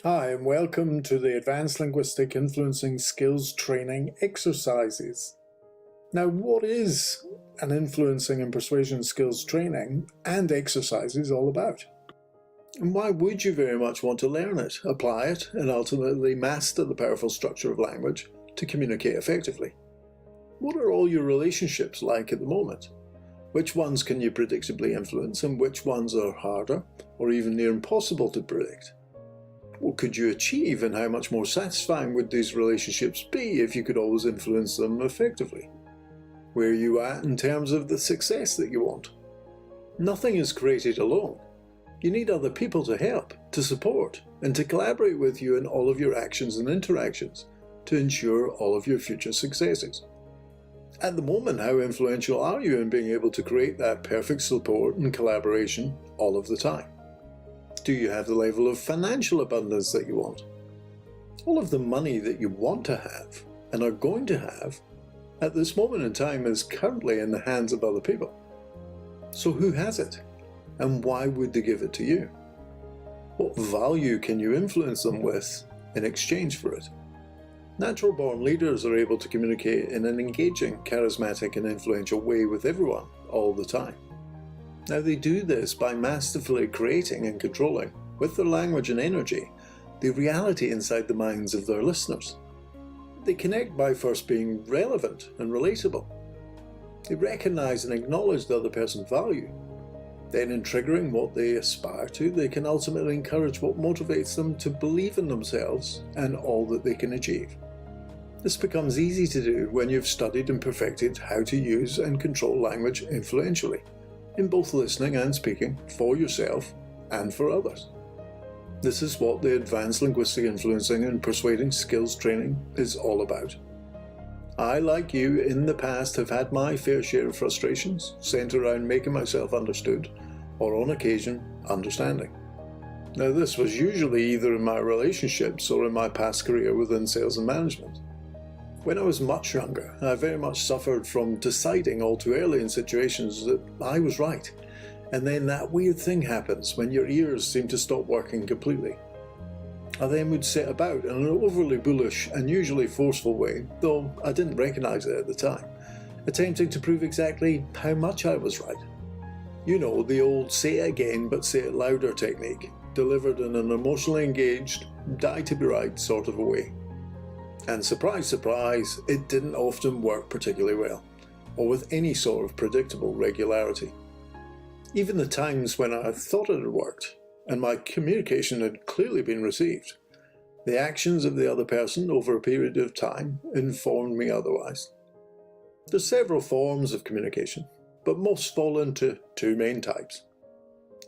Hi, and welcome to the Advanced Linguistic Influencing Skills Training Exercises. Now, what is an influencing and persuasion skills training and exercises all about? And why would you very much want to learn it, apply it, and ultimately master the powerful structure of language to communicate effectively? What are all your relationships like at the moment? Which ones can you predictably influence, and which ones are harder or even near impossible to predict? What could you achieve, and how much more satisfying would these relationships be if you could always influence them effectively? Where are you at in terms of the success that you want? Nothing is created alone. You need other people to help, to support, and to collaborate with you in all of your actions and interactions to ensure all of your future successes. At the moment, how influential are you in being able to create that perfect support and collaboration all of the time? Do you have the level of financial abundance that you want? All of the money that you want to have and are going to have at this moment in time is currently in the hands of other people. So who has it? And why would they give it to you? What value can you influence them with in exchange for it? Natural-born leaders are able to communicate in an engaging, charismatic and influential way with everyone all the time. Now, they do this by masterfully creating and controlling, with their language and energy, the reality inside the minds of their listeners. They connect by first being relevant and relatable. They recognize and acknowledge the other person's value. Then, in triggering what they aspire to, they can ultimately encourage what motivates them to believe in themselves and all that they can achieve. This becomes easy to do when you've studied and perfected how to use and control language influentially, in both listening and speaking, for yourself and for others. This is what the Advanced Linguistic Influencing and Persuading Skills Training is all about. I, like you, in the past have had my fair share of frustrations centered around making myself understood, or on occasion, understanding. Now, this was usually either in my relationships or in my past career within sales and management. When I was much younger, I very much suffered from deciding all too early in situations that I was right. And then that weird thing happens when your ears seem to stop working completely. I then would set about in an overly bullish and usually forceful way, though I didn't recognise it at the time, attempting to prove exactly how much I was right. You know, the old say it again but say it louder technique, delivered in an emotionally engaged, die to be right sort of a way. And surprise, surprise, it didn't often work particularly well, or with any sort of predictable regularity. Even the times when I thought it had worked, and my communication had clearly been received, the actions of the other person over a period of time informed me otherwise. There's several forms of communication, but most fall into two main types: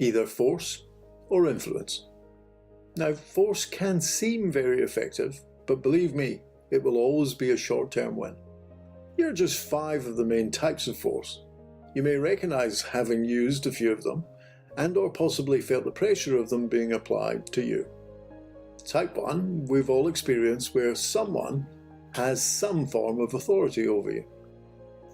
either force or influence. Now, force can seem very effective, but believe me, it will always be a short-term win. Here are just 5 of the main types of force. You may recognize having used a few of them, and or possibly felt the pressure of them being applied to you. Type 1, we've all experienced where someone has some form of authority over you,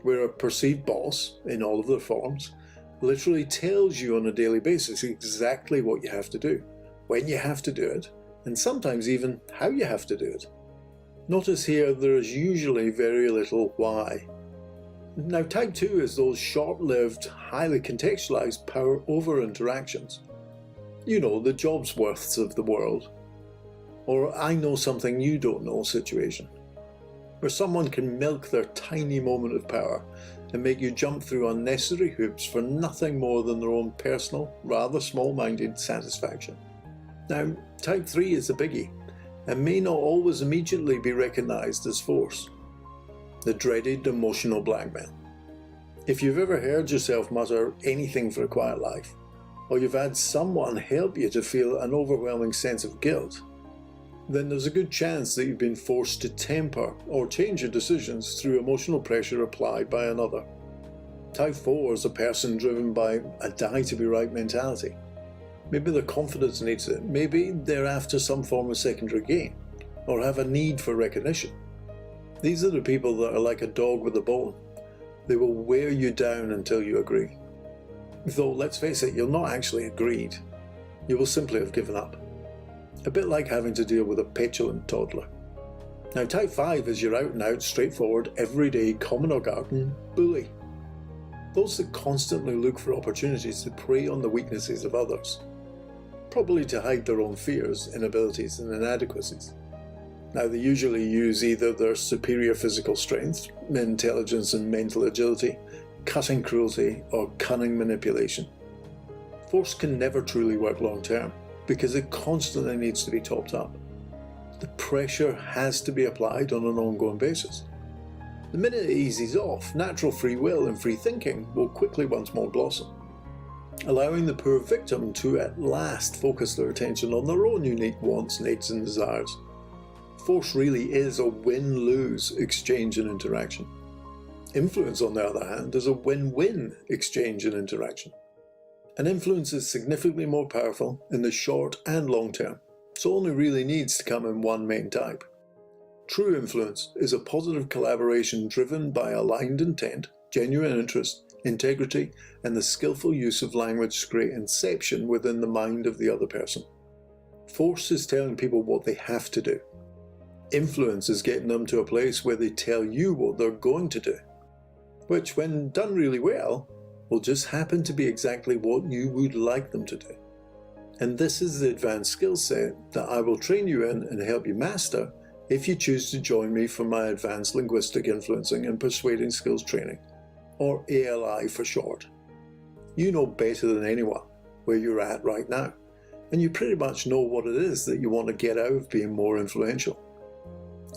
where a perceived boss, in all of their forms, literally tells you on a daily basis exactly what you have to do, when you have to do it, and sometimes even how you have to do it. Notice here there is usually very little why. Now, type 2 is those short-lived, highly contextualized power over interactions. You know, the Jobsworths of the world. Or I know something you don't know situation. Where someone can milk their tiny moment of power and make you jump through unnecessary hoops for nothing more than their own personal, rather small-minded satisfaction. Now, type 3 is a biggie, and may not always immediately be recognized as force. The dreaded emotional blackmail. If you've ever heard yourself mutter anything for a quiet life, or you've had someone help you to feel an overwhelming sense of guilt, then there's a good chance that you've been forced to temper or change your decisions through emotional pressure applied by another. Type 4 is a person driven by a die-to-be-right mentality. Maybe their confidence needs it, maybe they're after some form of secondary gain, or have a need for recognition. These are the people that are like a dog with a bone. They will wear you down until you agree. Though, let's face it, you'll not actually agreed. You will simply have given up. a bit like having to deal with a petulant toddler. Now, type 5 is your out and out, straightforward, everyday, common or garden bully. Those that constantly look for opportunities to prey on the weaknesses of others, probably to hide their own fears, inabilities and inadequacies. Now, they usually use either their superior physical strength, intelligence and mental agility, cutting cruelty or cunning manipulation. Force can never truly work long term because it constantly needs to be topped up. The pressure has to be applied on an ongoing basis. The minute it eases off, natural free will and free thinking will quickly once more blossom, allowing the poor victim to at last focus their attention on their own unique wants, needs and desires. Force really is a win-lose exchange and interaction. Influence, on the other hand, is a win-win exchange and interaction. And influence is significantly more powerful in the short and long term, so only really needs to come in one main type. True influence is a positive collaboration driven by aligned intent, genuine interest, integrity, and the skillful use of language to create inception within the mind of the other person. Force is telling people what they have to do. Influence is getting them to a place where they tell you what they're going to do, which, when done really well, will just happen to be exactly what you would like them to do. And this is the advanced skill set that I will train you in and help you master if you choose to join me for my Advanced Linguistic Influencing and Persuading Skills Training, or ALI for short. You know better than anyone where you're at right now, and you pretty much know what it is that you want to get out of being more influential.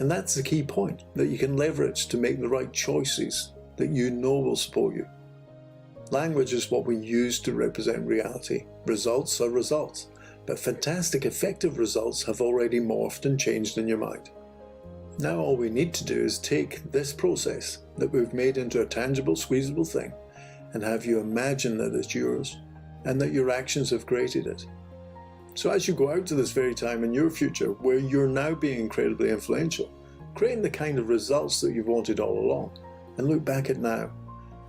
And that's the key point that you can leverage to make the right choices that you know will support you. Language is what we use to represent reality. Results are results, but fantastic, effective results have already morphed and changed in your mind. Now all we need to do is take this process that we've made into a tangible, squeezable thing and have you imagine that it's yours and that your actions have created it. So as you go out to this very time in your future where you're now being incredibly influential, creating the kind of results that you've wanted all along, and look back at now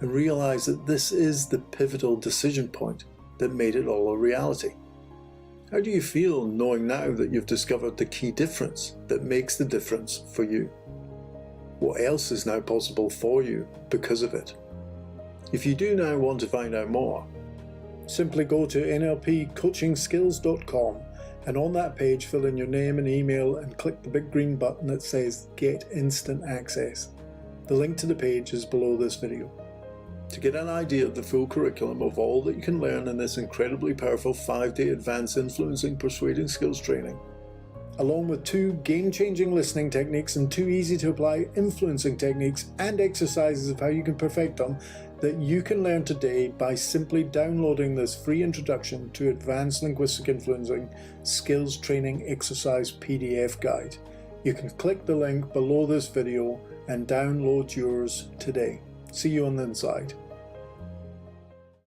and realize that this is the pivotal decision point that made it all a reality. How do you feel knowing now that you've discovered the key difference that makes the difference for you? What else is now possible for you because of it? If you do now want to find out more, simply go to nlpcoachingskills.com and on that page fill in your name and email and click the big green button that says Get Instant Access. The link to the page is below this video. To get an idea of the full curriculum of all that you can learn in this incredibly powerful 5-day Advanced Influencing Persuading Skills Training, along with 2 game-changing listening techniques and 2 easy-to-apply influencing techniques and exercises of how you can perfect them that you can learn today by simply downloading this free introduction to Advanced Linguistic Influencing Skills Training Exercise PDF Guide. You can click the link below this video and download yours today. See you on the inside.